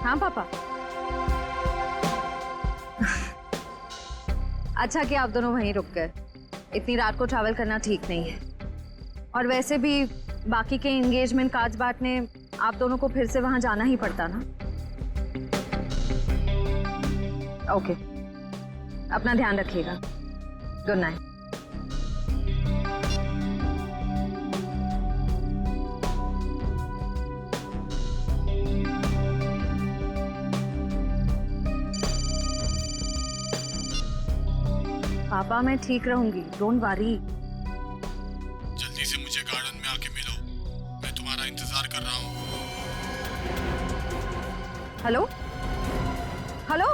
हाँ पापा। अच्छा कि आप दोनों वहीं रुक गए, इतनी रात को ट्रैवल करना ठीक नहीं है। और वैसे भी बाकी के एंगेजमेंट कार्ड्स बांटने आप दोनों को फिर से वहां जाना ही पड़ता ना। ओके, अपना ध्यान रखिएगा। Good night. पापा मैं ठीक रहूंगी, डोंट वरी। जल्दी से मुझे गार्डन में आके मिलो, मैं तुम्हारा इंतजार कर रहा हूँ। Hello hello,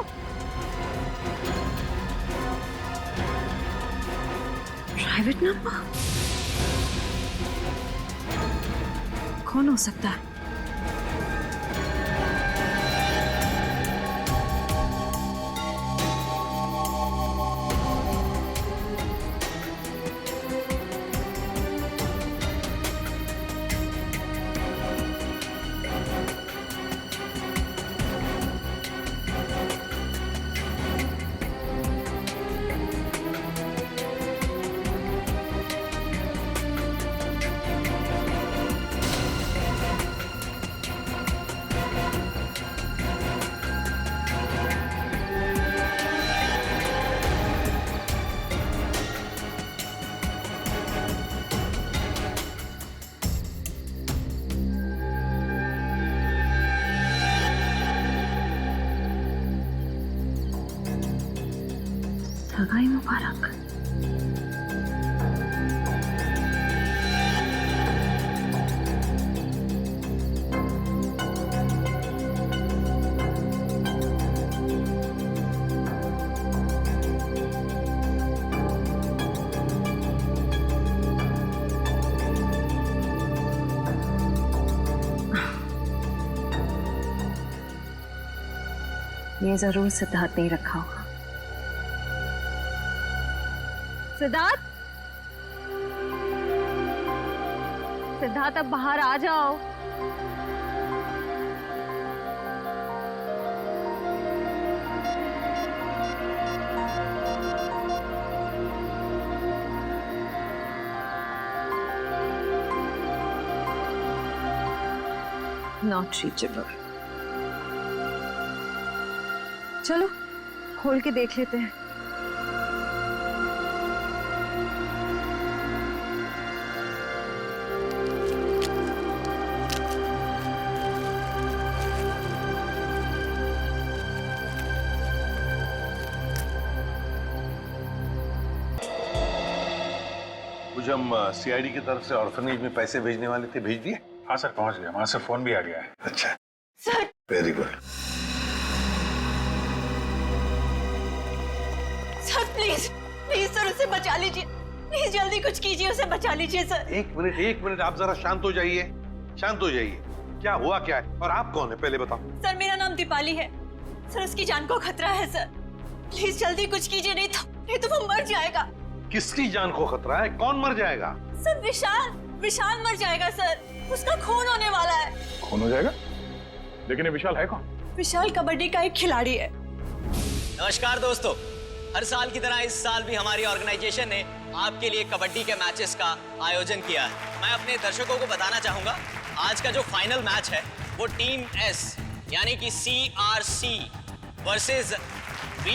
private number? कौन हो सकता है? सगाई मुबारक। ये जरूर सिद्धार्थ ने रखा होगा। सिद्धार्थ, सिद्धार्थ अब बाहर आ जाओ। Not reachable. चलो खोल के देख लेते हैं। कुछ हम सीआईडी की तरफ से ऑर्फनेज में पैसे भेजने वाले थे, भेज दिए? हाँ सर, पहुंच गया, वहां से फोन भी आ गया है। अच्छा sir, very good. Sir please please sir उसे बचा लीजिए, प्लीज जल्दी कुछ कीजिए, उसे बचा लीजिए सर। एक मिनट, आप जरा शांत हो जाइए, शांत हो जाइए। क्या हुआ क्या है और आप कौन है पहले बताओ। सर मेरा नाम दीपाली है सर, उसकी जान को खतरा है सर, प्लीज जल्दी कुछ कीजिए, नहीं तो वो मर जाएगा। किसकी जान को खतरा है? कौन मर जाएगा? सर विशाल मर जाएगा सर, उसका खून होने वाला है। खून हो जाएगा? लेकिन ये विशाल है कौन? विशाल कबड्डी का एक खिलाड़ी है। नमस्कार दोस्तों, हर साल की तरह इस साल भी हमारी ऑर्गेनाइजेशन ने आपके लिए कबड्डी के मैचेस का आयोजन किया है। मैं अपने दर्शकों को बताना चाहूंगा, आज का जो फाइनल मैच है वो टीम एस यानी कि CRC वर्सेस V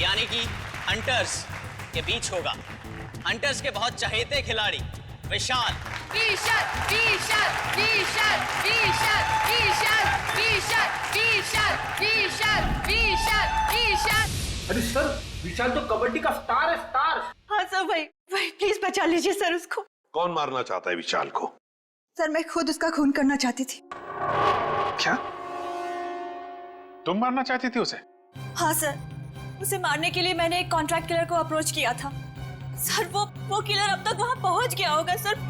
यानी कि हंटर्स के बीच होगा। हंटर्स के बहुत चहेते खिलाड़ी विशाल विशाल विशाल विशाल विशाल विशाल विशाल विशाल विशाल विशाल विशाल। अरे सर, विशाल तो कबड्डी का स्टार है, स्टार। हाँ सर, वही प्लीज बचा लीजिए सर उसको। कौन मारना चाहता है विशाल को? सर मैं खुद उसका खून करना चाहती थी। क्या तुम मारना चाहती थी उसे? हाँ सर, उसे मारने के लिए मैंने एक कॉन्ट्रैक्ट किलर को अप्रोच किया था सर। वो किलर अब तक वहां पहुंच गया होगा सर।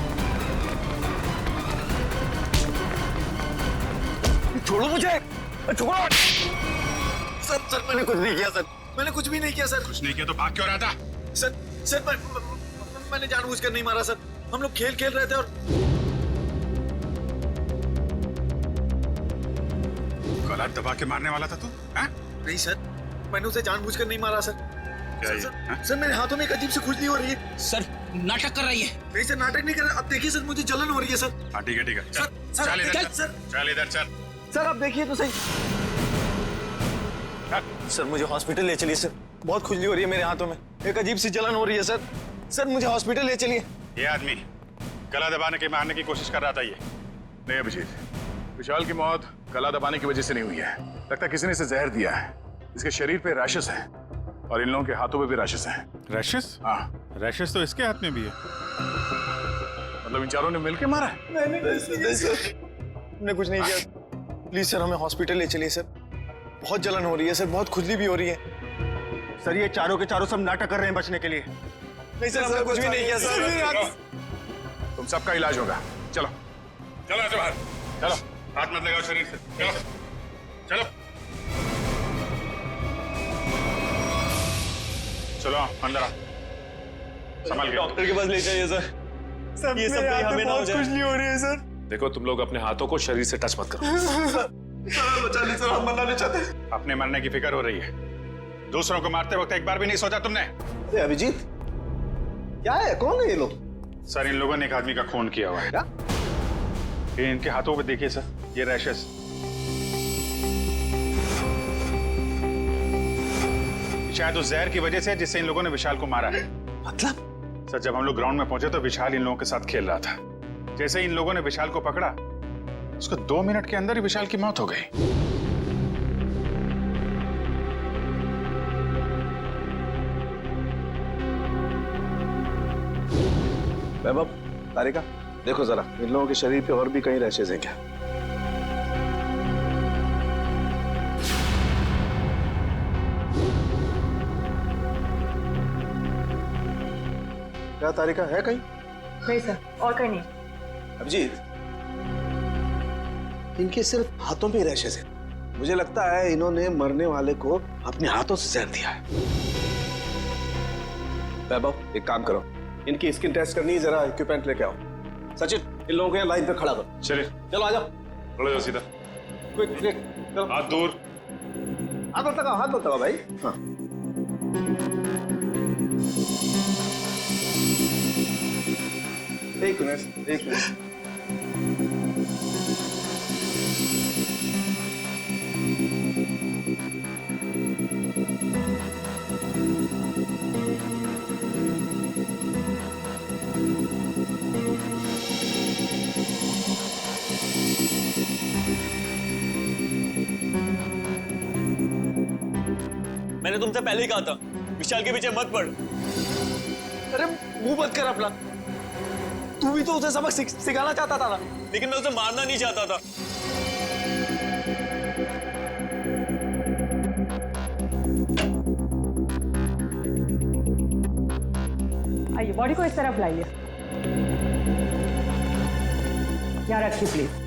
छोड़ो मुझे, छोड़ो। सर मैंने कुछ नहीं किया सर, मैंने कुछ भी नहीं किया सर। कुछ नहीं किया तो भाग क्यों रहा था? सर मैंने जानबूझकर नहीं मारा सर, हम लोग खेल खेल रहे थे और गला दबा के मारने वाला था तू? नहीं सर, मैंने उसे जानबूझकर नहीं मारा सर। क्या ये? सर मेरे हाथों में एक अजीब सी खुजली हो रही है। सर नाटक कर रही है। नहीं सर, नाटक नहीं कर रहा। अब देखिए सर, मुझे जलन हो रही है सर। हाँ ठीक है सर चल इधर सर चल इधर चल। सर आप देखिए तो सही। सर मुझे हॉस्पिटल ले चलिए सर, बहुत खुजली हो रही है मेरे हाथों में, एक अजीब सी जलन हो रही है सर। सर मुझे हॉस्पिटल ले चलिए। ये आदमी गला दबाने के मारने की कोशिश कर रहा था। ये नहीं अभिजीत, विशाल की मौत गला दबाने की वजह से नहीं हुई है। लगता है किसी ने इसे जहर दिया है। इसके शरीर पे रैशेस हैं और इन लोगों के हाथों पे भी रैशेस हैं। रैशेस? हाँ, रैशेस तो इसके हाथ में भी है। मतलब इन चारों ने मिलकर मारा है? नहीं सर, हमने कुछ नहीं किया। प्लीज सर हमें हॉस्पिटल ले चलिए सर, बहुत जलन हो रही है सर, बहुत खुजली भी हो रही है। सर ये चारों के चारों सब नाटक कर रहे हैं बचने के लिए। नहीं सर, हमने कुछ भी नहीं किया सर। तुम सबका इलाज होगा। चलो चलो ऐसे बाहर चलो, हाथ मत लगाओ शरीर से। चलो चलो चलो अंदर आ, संभाल के। डॉक्टर के पास ले जाइए सर। ये सब कहीं हमें ना हो जाए। खुजली हो रही है सर। देखो तुम लोग अपने हाथों को शरीर से टच मत करो। सर बचा ली सर, हम मरना नहीं चाहते। अपने मरने की फिक्र हो रही है, दूसरों को मारते वक्त एक बार भी नहीं सोचा तुमने? अभिजीत क्या है, कौन है ये लोग? सर इन लोगों ने एक आदमी का खून किया हुआ है। ये इनके हाथों पे देखिए सर, ये रैशेस। शायद उस जहर की वजह से जिससे इन लोगों ने विशाल को मारा है। मतलब? सर जब हम लोग ग्राउंड में पहुंचे तो विशाल इन लोगों के साथ खेल रहा था। जैसे ही इन लोगों ने विशाल को पकड़ा, उसको 2 मिनट के अंदर ही विशाल की मौत हो गई। वैभव, तारिका देखो जरा, इन लोगों के शरीर पे और भी कहीं रैशेज हैं क्या? क्या तारिका है कहीं? नहीं सर, और कहीं नहीं। अभिजीत, इनके सिर्फ हाथों पे रैशेज हैं। मुझे लगता है इन्होंने मरने वाले को अपने हाथों से जहर दिया है। वैभव एक काम करो, इनकी स्किन टेस्ट करनी है, जरा इक्विपमेंट लेके आओ। सचिन इन लोगों को यहाँ लाइन पे खड़ा करो। चलिए चलो आ जाओ, खड़े हो सीधा, क्विक क्विक, चलो हाथ दूर। हाथ मत लगाओ, हाथ मत लगाओ भाई। हाँ एक मिनट, एक मिनट। मैंने तुमसे पहले ही कहा था विशाल के पीछे मत पड़। अरे मुंह मत कर अपना, तू भी तो उसे सबक सिखाना चाहता था ना। लेकिन मैं उसे मारना नहीं चाहता था। आइए, बॉडी को इस तरफ लाइए। यहाँ रखिए प्लीज।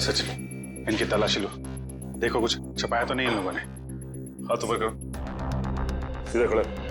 सचिन इनकी तलाशी लो, देखो कुछ छपाया तो नहीं इन लोगों ने। हाथ ऊपर करो, सीधे खड़े।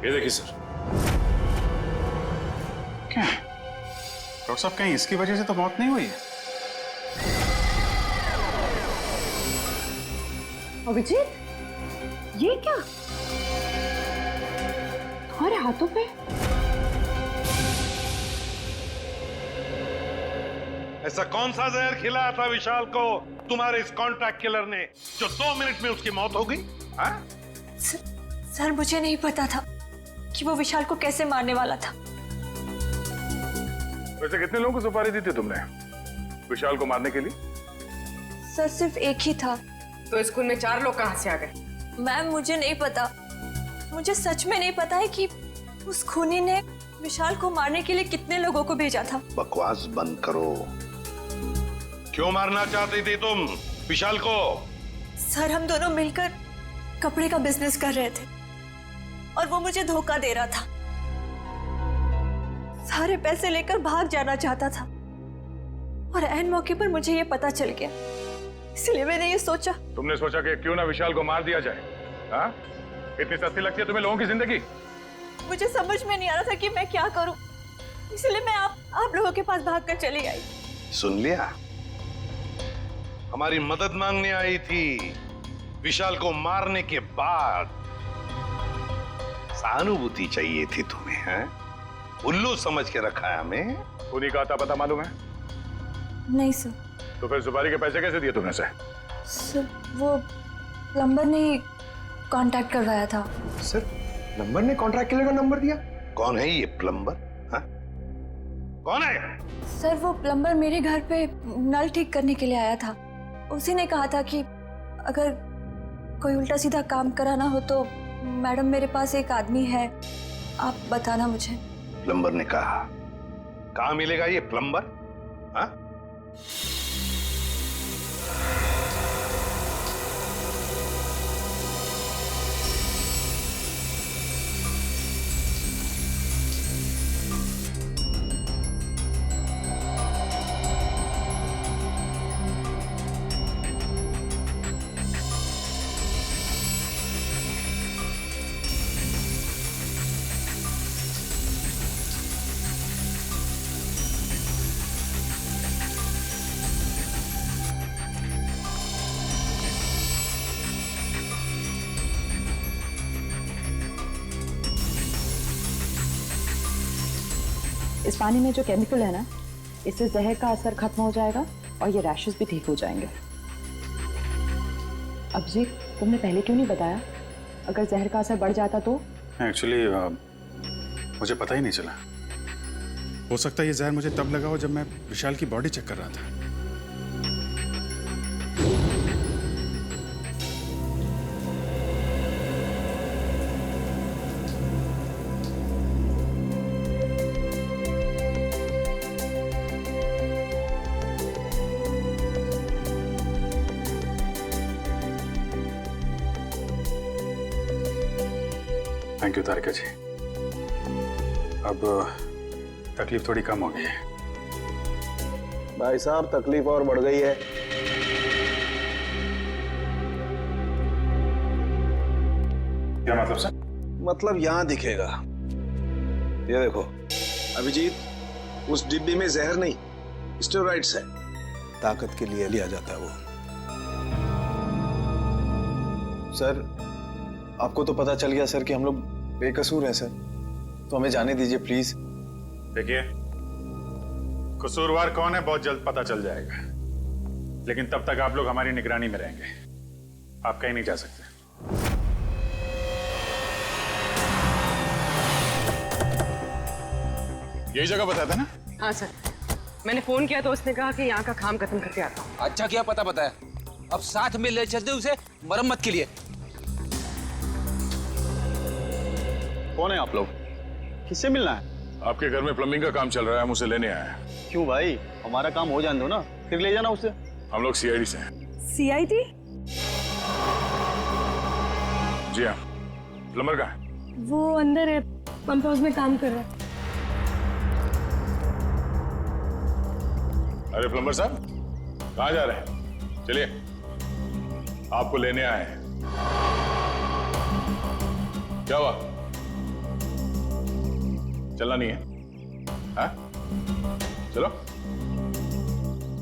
ये देखिए सर। क्या डॉक्टर साहब, कहीं इसकी वजह से तो मौत नहीं हुई है? अभिजीत, ये क्या तुम्हारे हाथों पे? ऐसा कौन सा जहर खिलाया था विशाल को तुम्हारे इस कॉन्ट्रैक्ट किलर ने जो 2 मिनट में उसकी मौत हो गई? हाँ? सर मुझे नहीं पता था कि वो विशाल को कैसे मारने वाला था। वैसे कितने लोगों को सुपारी दी थी तुमने विशाल को मारने के लिए? सर सिर्फ एक ही था। तो स्कूल में 4 लोग कहां से आ गए? मैम मुझे नहीं पता, मुझे सच में नहीं पता है कि उस खूनी ने विशाल को मारने के लिए कितने लोगों को भेजा था। बकवास बंद करो। क्यों मारना चाहती थी तुम विशाल को? सर हम दोनों मिलकर कपड़े का बिजनेस कर रहे थे और वो मुझे धोखा दे रहा था। सारे पैसे लेकर भाग जाना चाहता था और ऐन मौके पर मुझे ये पता चल गया, इसलिए मैंने ये सोचा। तुमने सोचा कि क्यों ना विशाल को मार दिया जाए? हाँ? इतनी सस्ती लगती है तुम्हें लोगों की जिंदगी? मुझे समझ में नहीं आ रहा था कि मैं क्या करूं, इसलिए मैं आप लोगों के पास भागकर चली आई। सुन लिया? हमारी मदद मांगने आई थी विशाल को मारने के बाद। सहानुभूति चाहिए थी तुम्हें, हैं? उल्लू समझ के रखा है हमें। उन्हीं का आता पता मालूम है? नहीं सर। तो फिर सुपारी के पैसे कैसे दिए तुमने? सर वो प्लम्बर ने कांटेक्ट करवाया था। सर प्लम्बर ने कॉन्ट्रैक्ट किलर का नंबर दिया? कौन है ये प्लम्बर? हाँ? कौन है? सर वो प्लम्बर मेरे घर पे नल ठीक करने के लिए आया था। उसी ने कहा था कि अगर कोई उल्टा सीधा काम कराना हो तो मैडम मेरे पास एक आदमी है, आप बताना मुझे। प्लम्बर ने कहा? कहाँ मिलेगा ये प्लम्बर? हाँ? इस पानी में जो केमिकल है ना, इससे जहर का असर खत्म हो जाएगा और ये रैशेस भी ठीक हो जाएंगे। अभिजीत, तुमने पहले क्यों नहीं बताया? अगर जहर का असर बढ़ जाता तो? एक्चुअली मुझे पता ही नहीं चला। हो सकता है ये जहर मुझे तब लगा हो जब मैं विशाल की बॉडी चेक कर रहा था। थैंक यू तारिका जी। अब तकलीफ थोड़ी कम हो गई है। भाई साहब तकलीफ और बढ़ गई है। क्या मतलब सर? मतलब यहाँ दिखेगा, ये देखो अभिजीत, उस डिब्बी में जहर नहीं स्टेरॉइड्स है, ताकत के लिए लिया जाता है वो। सर आपको तो पता चल गया सर कि हम लोग बेकसूर हैं सर, तो हमें जाने दीजिए प्लीज। देखिए, कसूरवार कौन है बहुत जल्द पता चल जाएगा, लेकिन तब तक आप लोग हमारी निगरानी में रहेंगे। आप कहीं नहीं जा सकते। यही जगह बताया था ना? हाँ सर, मैंने फोन किया तो उसने कहा कि यहाँ का काम खत्म करके आता हूँ। अच्छा किया पता बताया, अब साथ में ले चलते उसे मरम्मत के लिए। कौन है आप लोग? किससे मिलना है? आपके घर में प्लम्बिंग का काम चल रहा है, हम उसे लेने आए हैं। क्यों भाई, हमारा काम हो जाने दो ना, फिर ले जाना उसे। हम लोग सीआईडी से हैं। सीआईडी? जी हाँ। प्लम्बर कहाँ है? वो अंदर है, पंप हाउस में काम कर रहा है। अरे प्लम्बर साहब, कहाँ जा रहे हैं? चलिए, आपको लेने आए हैं। क्या हुआ? चलना नहीं है? हाँ? चलो।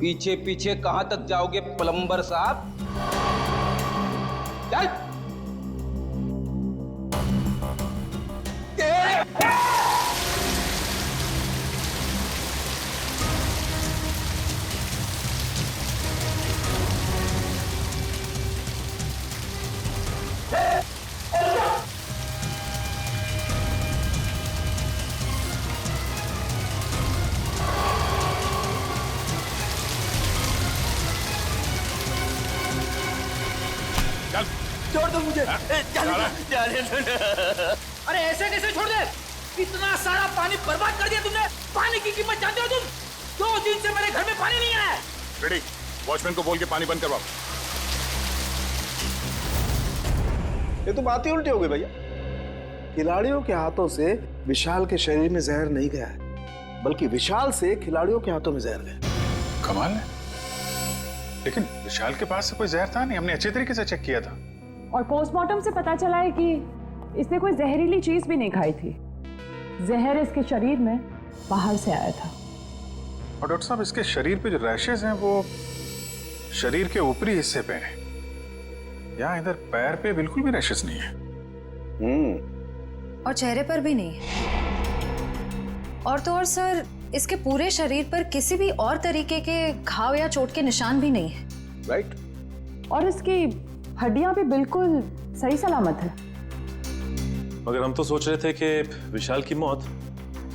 पीछे पीछे कहां तक जाओगे प्लम्बर साहब? चल। छोड़ दो मुझे। जाने दो ना। अरे ऐसे कैसे छोड़ दे? इतना सारा पानी बर्बाद कर दिया तुमने। पानी की कीमत जानते हो तुम? 2 दिन से मेरे घर में पानी नहीं आया। रेडी, वॉचमैन को बोल के पानी बंद करवाओ। ये तो बात ही उल्टी हो गई भैया। खिलाड़ियों के हाथों से विशाल के शरीर में जहर नहीं गया है, बल्कि विशाल से खिलाड़ियों के हाथों में जहर गया। कमाल है, लेकिन विशाल के पास से कोई जहर था नहीं, हमने अच्छे तरीके से चेक किया था। और पोस्टमार्टम से पता चला है कि इसने कोई जहरीली चीज भी नहीं खाई थी। जहर इसके शरीर में बाहर से आया था। और डॉक्टर साहब, इसके शरीर पे जो रैशेज हैं वो शरीर के ऊपरी हिस्से पे हैं। यहाँ इधर पैर पे बिल्कुल भी रैशेज नहीं है। और चेहरे पर भी नहीं। और तो और सर, इसके पूरे शरीर पर किसी भी और तरीके के घाव या चोट के निशान भी नहीं है। राइट। और इसकी हड्डियां भी बिल्कुल सही सलामत है। मगर हम तो सोच रहे थे कि विशाल की मौत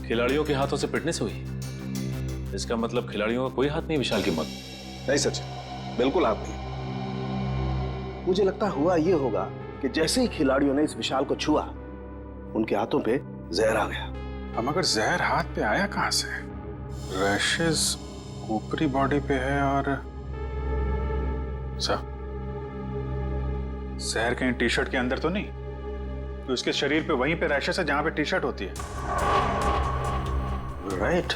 खिलाड़ियों के हाथों से पिटने से हुई। इसका मतलब खिलाड़ियों का कोई हाथ नहीं विशाल की मौत। नहीं सचिन, बिल्कुल हाथ नहीं। मुझे लगता हुआ ये होगा कि जैसे ही खिलाड़ियों ने इस विशाल को छुआ, उनके हाथों पे जहर आ गया। हम अगर जहर हाथ पे आया कहां से? रैशेज ऊपरी बॉडी पे है और जहर कहीं टी शर्ट के अंदर तो नहीं? तो उसके शरीर पे वहीं पे रैशेज है जहां पे टी शर्ट होती है। राइट।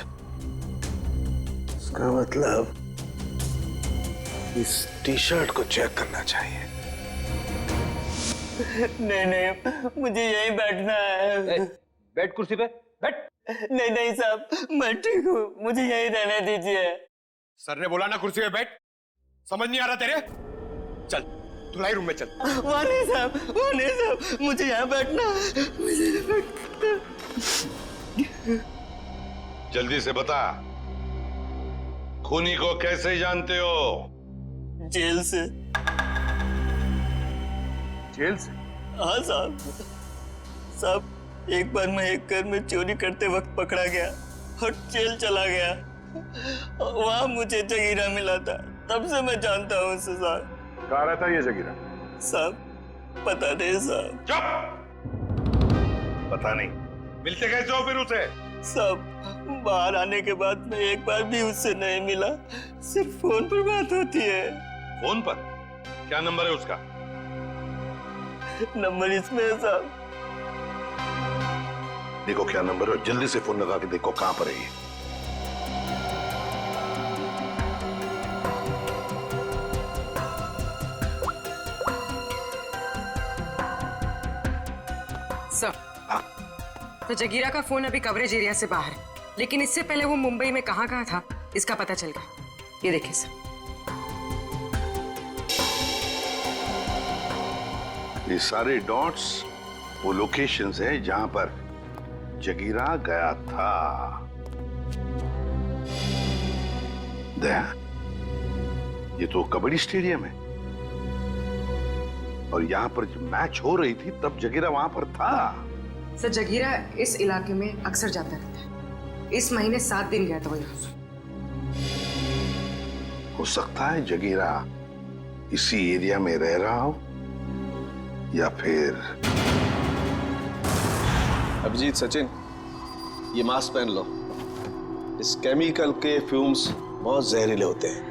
इसका मतलब इस टी शर्ट को चेक करना चाहिए। नहीं, मुझे यहीं बैठना है। बैठ कुर्सी पे, बैठ। नहीं साहब, मैं ठीक हूँ, मुझे यहीं रहने दीजिए। सर ने बोला ना कुर्सी पे बैठ। समझ नहीं आ रहा तेरे? चल धुलाई रूम में चल। वहाँ नहीं साहब, मुझे यहाँ बैठना है, मुझे यहाँ बैठना। जल्दी से बता, खूनी को कैसे जानते हो? जेल से। जेल से? हाँ साहब, एक बार मैं एक घर में चोरी करते वक्त पकड़ा गया और जेल चला गया। वहाँ मुझे जगीरा मिला था, तब से मैं जानता हूँ उसे साहब। कहाँ रहता है ये जगीरा? साहब पता नहीं साहब। चुप! पता नहीं? मिलते कैसे हो फिर उसे? साहब बाहर आने के बाद मैं एक बार भी उससे नहीं मिला, सिर्फ फोन पर बात होती है। फोन पर? क्या नंबर है उसका? नंबर इसमें है साहब। देखो क्या नंबर है, जल्दी से फोन लगा के देखो कहां पर है ये। सर, तो जगीरा का फोन अभी कवरेज एरिया से बाहर है, लेकिन इससे पहले वो मुंबई में कहाँ था इसका पता चल गया। ये देखिए सर। ये सारे डॉट्स वो लोकेशंस हैं जहां पर जगीरा गया था। दया, ये तो कबड्डी स्टेडियम है और यहाँ पर जब मैच हो रही थी तब जगीरा वहां पर था। सर जगीरा इस इलाके में अक्सर जाता रहता है। इस महीने 7 दिन गया था वो यहाँ से। हो सकता है जगीरा इसी एरिया में रह रहा हो या फिर। अभिजीत, सचिन, ये मास्क पहन लो। इस केमिकल के फ्यूम्स बहुत जहरीले होते हैं।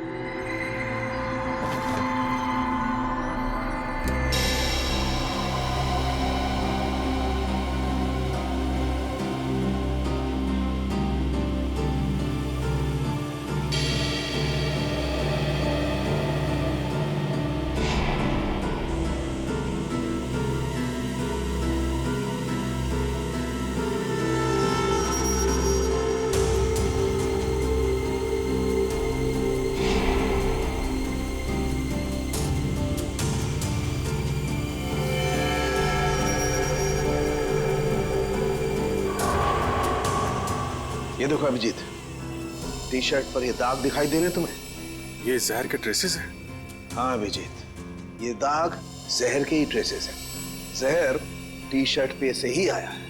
ये देखो अभिजीत, टी शर्ट पर ये दाग दिखाई दे रहे तुम्हें? ये जहर के ट्रेसेस हैं? हाँ अभिजीत, ये दाग जहर के ही ट्रेसेस हैं। जहर टी शर्ट पे से ही आया है।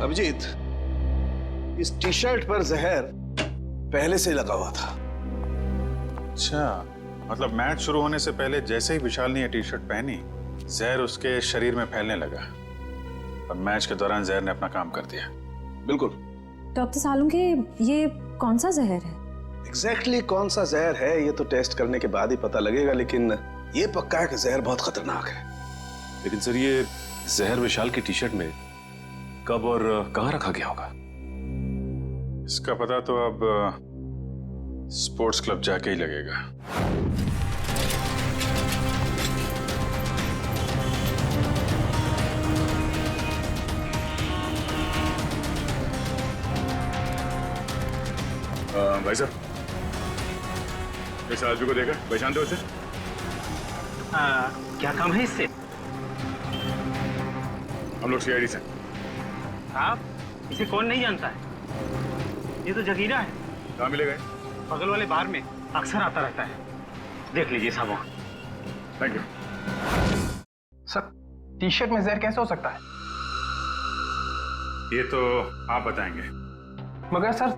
अभिजीत, इस टी शर्ट पर जहर पहले से ही लगा हुआ था। अच्छा, मतलब मैच शुरू होने से पहले जैसे ही विशाल ने ये टी शर्ट पहनी, जहर उसके शरीर में फैलने लगा और मैच के दौरान जहर ने अपना काम कर दिया। बिल्कुल। डॉक्टर सालुंखे, ये कौन सा जहर है? एग्जैक्टली कौन सा जहर है ये तो टेस्ट करने के बाद ही पता लगेगा, लेकिन ये पक्का है कि जहर बहुत खतरनाक है। लेकिन सर, ये जहर विशाल की टी शर्ट में कब और कहां रखा गया होगा? इसका पता तो अब स्पोर्ट्स क्लब जाके ही लगेगा। भाई साहब, इस आदमी को देखा, पहचानते हो उसे? क्या काम है इससे? हम लोग सीआईडी से। आप इसे कौन नहीं जानता है? ये तो जगीरा है। कहाँ मिलेगा? बगल वाले बार में अक्सर आता रहता है, देख लीजिए साहब। Thank you. Sir, T shirt में जहर कैसे हो सकता है? ये तो आप बताएंगे। मगर सर,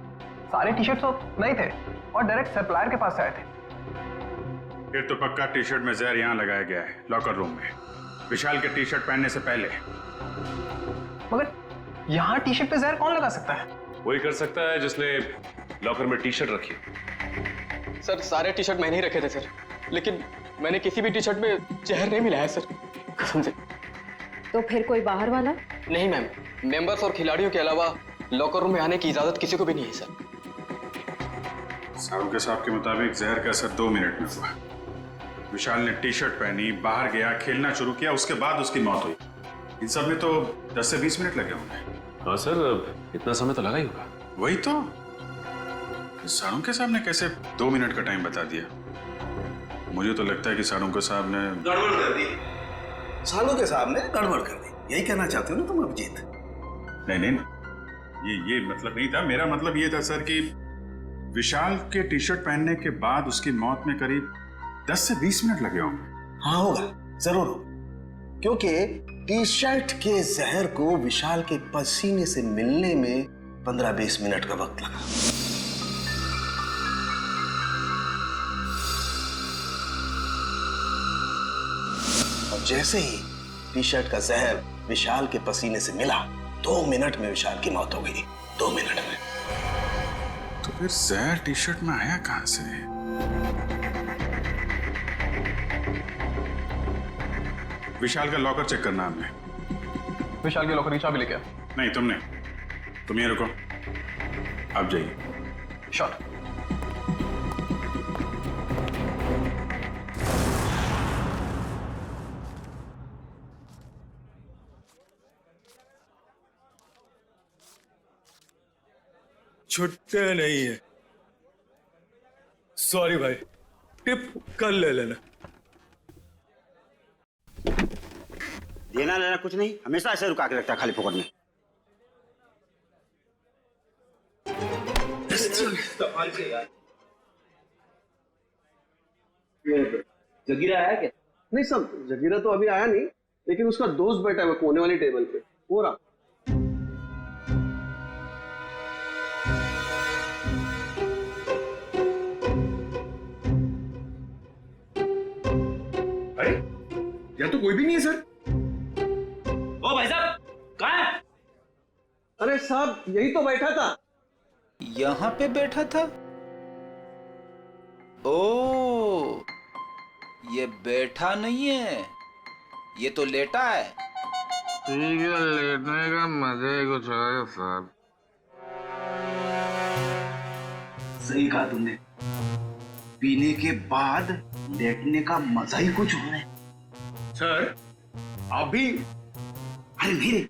सारे टी शर्ट तो नहीं थे और डायरेक्ट सप्लायर के पास से आए थे। फिर तो पक्का टी शर्ट में जहर यहाँ लगाया गया है, लॉकर रूम में, विशाल के टी शर्ट पहनने से पहले। मगर यहाँ टी शर्ट पे जहर कौन लगा सकता है? वही कर सकता है जिसने लॉकर में टी शर्ट रखी। सर, सारे टी शर्ट मैंने ही रखे थे सर, लेकिन मैंने किसी भी टी शर्ट में जहर नहीं मिलाया सर, कसम से। तो फिर कोई बाहर वाला? नहीं मैम, मेंबर्स और खिलाड़ियों के अलावा लॉकर रूम में आने की इजाजत किसी को भी नहीं है सर। साहब के साहब के मुताबिक जहर का असर 2 मिनट में हुआ। विशाल ने टी शर्ट पहनी, बाहर गया, खेलना शुरू किया, उसके बाद उसकी मौत हुई। इन सब में तो 10 से 20 मिनट लगे होंगे। हाँ सर, इतना समय तो लगा ही होगा। वही तो, सालुंखे साहब ने कैसे 2 मिनट का टाइम बता दिया? मुझे तो लगता है कि सालुंखे साहब ने गड़बड़ कर दी। सालुंखे साहब ने गड़बड़ कर दी, यही कहना चाहते हो ना तुम अभिजीत? नहीं, ये मतलब नहीं था। मेरा मतलब ये था सर कि विशाल के टी शर्ट पहनने के बाद उसकी मौत में करीब 10 से 20 मिनट लगे होंगे। हाँ होगा, जरूर होगा, क्योंकि टी शर्ट के जहर को विशाल के पसीने से मिलने में 15-20 मिनट का वक्त लगा। और जैसे ही टी शर्ट का जहर विशाल के पसीने से मिला, 2 मिनट में विशाल की मौत हो गई। 2 मिनट में। तो फिर जहर टी शर्ट में आया कहां से? विशाल का लॉकर चेक करना हमने। विशाल के लॉकर की चाबी लेके आ। नहीं, तुमने। तुम ये रुको, आप जाइए। शॉट। छुट्टे नहीं है। सॉरी भाई, टिप कल ले लेना। देना लेना कुछ नहीं, हमेशा ऐसे रुका के रखता है खाली फोकट में। जगीरा आया क्या? नहीं सब, जगीरा तो अभी आया नहीं, लेकिन उसका दोस्त बैठा है कोने वाली टेबल पे, हो रहा। अरे यहाँ तो कोई भी नहीं है सर। ओ भाई साहब, कहाँ है? अरे साहब, यही तो बैठा था। यहाँ पे बैठा था? ओ, ये बैठा नहीं है, ये तो लेटा है। ठीक है, लेटने का मजा ही कुछ है साहब। सही कहा तुमने, पीने के बाद लेटने का मजा ही कुछ और है। सर, आप भी? अरे नहीं रे,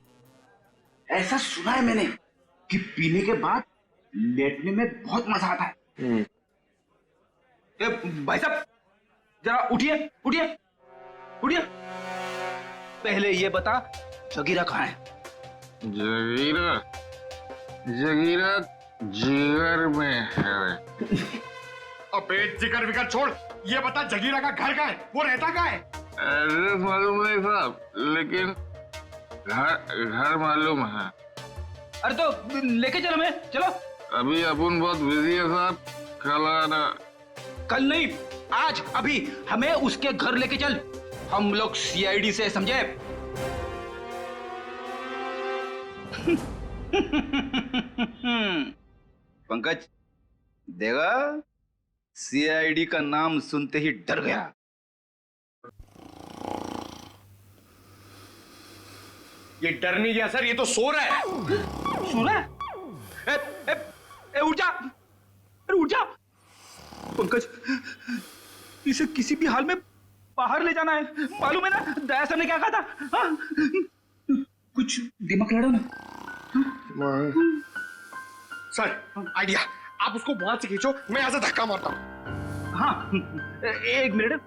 ऐसा सुना है मैंने कि पीने के बाद लेटने में बहुत मजा आता है। ए, भाई साहब, जरा उठिए उठिए उठिए। पहले ये बता, जगीरा कहाँ है? जगीरा जगीरा जिगर में है। अबे जिगर विगर छोड़, ये बता जगीरा का घर कहाँ है? वो रहता कहाँ है? एड्रेस मालूम नहीं साहब, लेकिन घर मालूम है। अरे तो लेके चलो, मैं चलो। अभी अपन बहुत बिजी है साहब, कल आना। कल नहीं, आज, अभी हमें उसके घर लेके चल। हम लोग सीआईडी से, समझे? पंकज देगा, सीआईडी का नाम सुनते ही डर गया। ये डर नहीं गया सर, ये तो सो रहा है। सो रहा है? उठ जा, अरे उठ जा। पंकज, इसे किसी भी हाल में बाहर ले जाना है, मालूम है ना? दया सर ने क्या कहा था? हाँ? कुछ दिमाग लड़ा ना? सर आइडिया, आप उसको वहां से खींचो, मैं यहां से धक्का मारता हूं। हाँ, एक मिनट,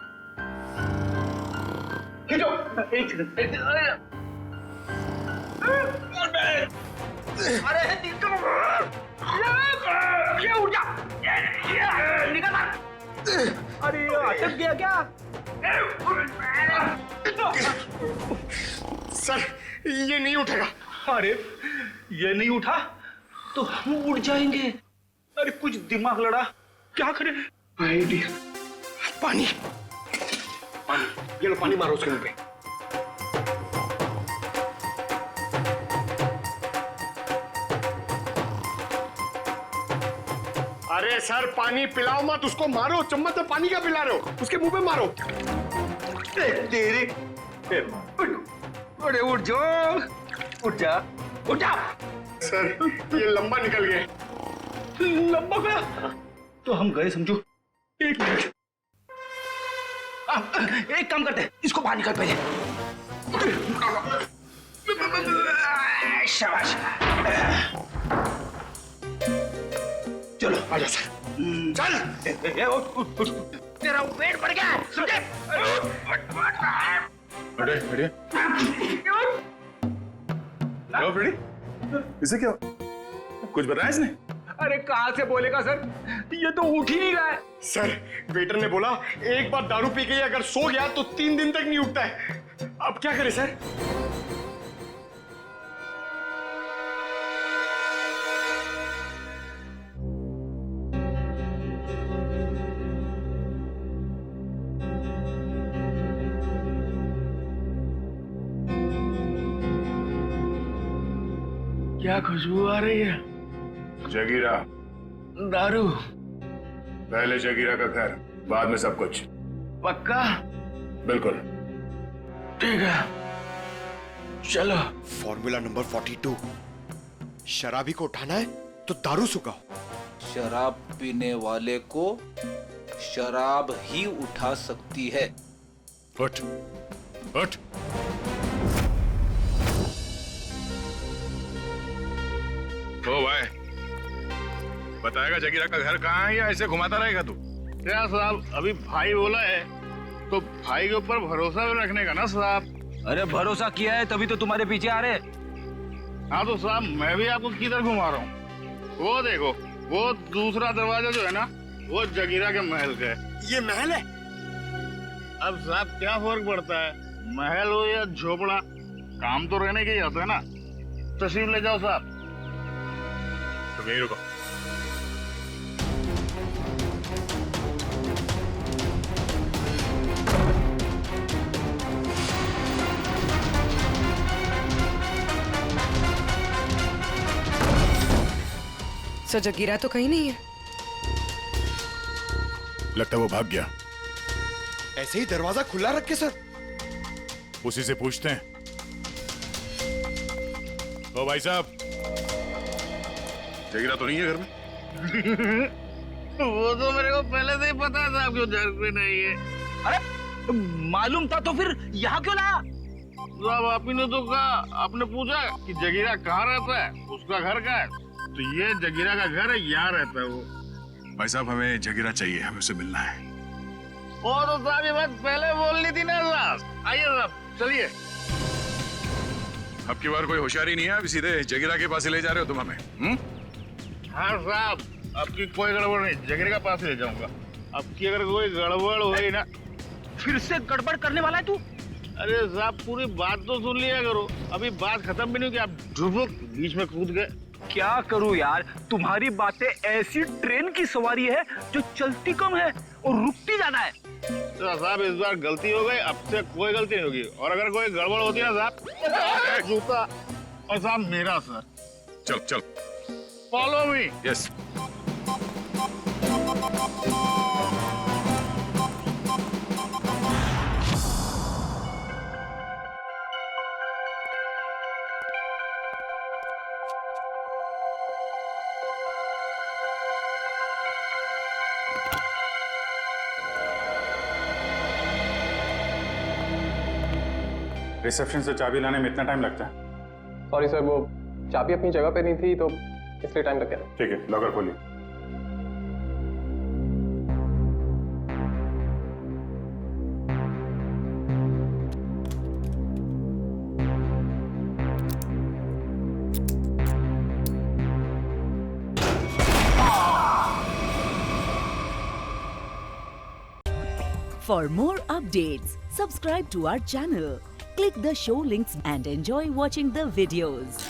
खींचो। अरे ये उठ जा, निकल। अरे अटक गया क्या? सर ये नहीं उठेगा। अरे ये नहीं उठा तो हम उठ जाएंगे। अरे कुछ दिमाग लड़ा, क्या करें? आइडिया, पानी, पानी, ये लो पानी मारो उसके मुंह पे। अरे सर पानी पिलाओ मत उसको, मारो। चम्मच से पानी क्या पिला रहे हो? उसके मुंह पे मारो। तेरे अरे उठ जाओ, उठ जा, उठ जा। सर ये लंबा निकल गया। लंबा गया तो हम गए समझो। एक मिनट, एक काम करते हैं, इसको बाहर निकल पहले। शाबाश, चलो आ जाओ सर। चल, उठ, तेरा वेट बढ़ गया, समझे? बैठिए। लो फ्रेडी, इसे क्या कुछ बताया इसने? अरे कहां से बोलेगा सर, ये तो उठ ही नहीं रहा है। सर वेटर ने बोला एक बार दारू पी के अगर सो गया तो 3 दिन तक नहीं उठता है। अब क्या करें सर? क्या खुशबू आ रही है? जगीरा। दारू? पहले जगीरा का घर, बाद में सब कुछ। पक्का? बिल्कुल। ठीक है, चलो। फॉर्मूला नंबर 42, शराबी को उठाना है तो दारू सुखाओ। शराब पीने वाले को शराब ही उठा सकती है। उठ, उठ। ओ भाई, बताएगा जगीरा का घर कहाँ है या ऐसे घुमाता रहेगा तू? क्या साहब, अभी भाई बोला है तो भाई के ऊपर भरोसा भी रखने का ना साहब। अरे भरोसा किया है तभी तो तुम्हारे पीछे आ रहे। हाँ तो साहब मैं भी आपको किधर घुमा रहा हूँ? वो देखो, वो दूसरा दरवाजा जो है ना, वो जगीरा के महल का है। ये महल है? अब साहब क्या फर्क पड़ता है, महल हो या झोपड़ा, काम तो रहने के ही होता है ना। तशरीफ ले जाओ साहब। तुम यहीं रुको। सर जगीरा तो कहीं नहीं है। लगता है वो भाग गया। ऐसे ही दरवाजा खुला रख के सर। उसी से पूछते हैं। ओ भाई साहब, जगीरा तो नहीं है घर में? वो तो मेरे को पहले से ही पता था आपको घर पे नहीं है। अरे मालूम था तो फिर यहाँ क्यों लाया? साहब आप ही ने तो कहा, आपने पूछा कि जगीरा कहाँ रहता है, उसका घर कहाँ है, तो ये जगीरा का घर है, यहाँ रहता है वो। भाई साहब हमें जगीरा चाहिए, हमें उससे मिलना है। वो तो साहब ये बात पहले बोलनी थी ना साहब। आइए साहब, चलिए। अब की बार कोई होशियारी नहीं है, अभी सीधे जगीरा के पास ही ले जा रहे हो तुम हमें? हाँ साहब, आपकी कोई गड़बड़ नहीं, जगीरा के पास ले जाऊंगा। आपकी अगर कोई गड़बड़ हुई ना। फिर से गड़बड़ करने वाला है तू? अरे साहब पूरी बात तो सुन लिया करो, अभी बात खत्म भी नहीं कि आप झुक बीच में कूद गए। क्या करूं यार, तुम्हारी बातें ऐसी ट्रेन की सवारी है जो चलती कम है और रुकती ज्यादा है। तो साहब इस बार गलती हो गई, अब से कोई गलती नहीं होगी, और अगर कोई गड़बड़ होती है ना साहब, जूता और साहब मेरा सर। चल चल, फॉलो मी। यस। रिसेप्शन से चाबी लाने में इतना टाइम लगता है? सॉरी सर, वो चाबी अपनी जगह पे नहीं थी तो इसलिए टाइम लग गया। ठीक है, लॉकर खोलिए। For more updates, subscribe to our channel, click the show links and enjoy watching the videos.